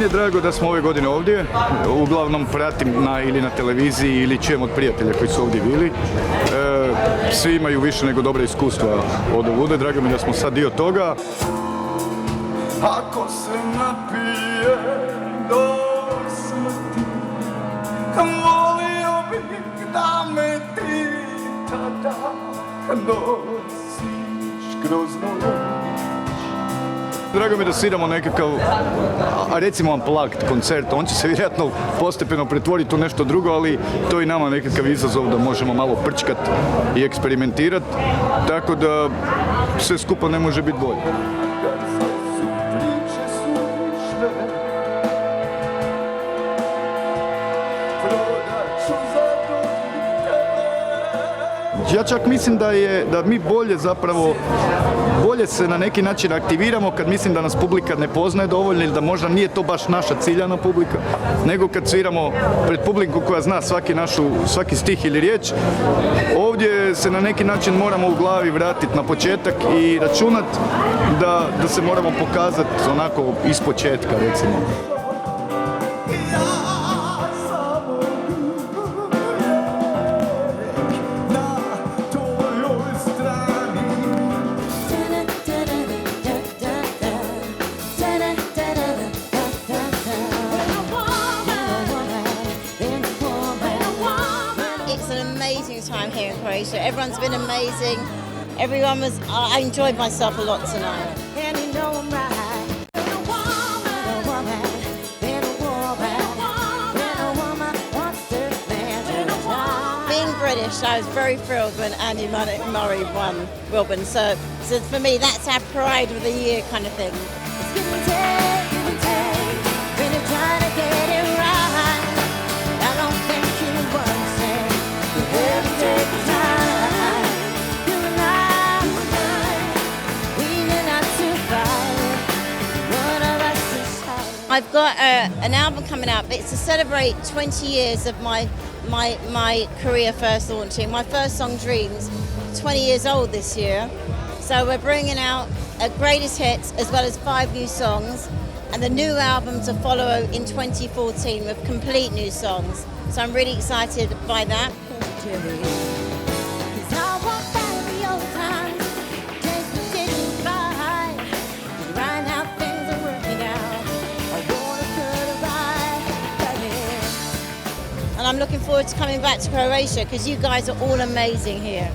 je drago da smo ove godine ovdje. Uglavnom pratim ili na televiziji ili čujem od prijatelja koji su ovdje bili. Svi imaju više nego dobre iskustva od ovude. Drago mi da smo sad dio toga. Ako se napije do smrti, volio bih da me ti tada nosiš kroz noć. Drago mi je da sviramo nekakav, recimo Unplugged koncert. On će se vjerojatno postepeno pretvoriti u nešto drugo, ali to je i nama nekakav izazov da možemo malo prčkat i eksperimentirati. Tako da sve skupa ne može biti bolje. Ja čak mislim da mi bolje se na neki način aktiviramo kad mislim da nas publika ne poznaje dovoljno ili da možda nije to baš naša ciljana publika, nego kad sviramo pred publiku koja zna svaki stih ili riječ. Ovdje se na neki način moramo u glavi vratiti na početak i računat da se moramo pokazati onako iz početka, recimo. Everyone's been amazing. I enjoyed myself a lot tonight. And you know I'm right. Being British, I was very thrilled when Andy Murray won Wilburn. So for me, that's our pride of the year kind of thing. I've got an album coming out. It's to celebrate 20 years of my career first launching. My first song, Dreams, 20 years old this year. So we're bringing out greatest hits as well as 5 new songs. And the new album to follow in 2014 with complete new songs. So I'm really excited by that. And I'm looking forward to coming back to Croatia because you guys are all amazing here.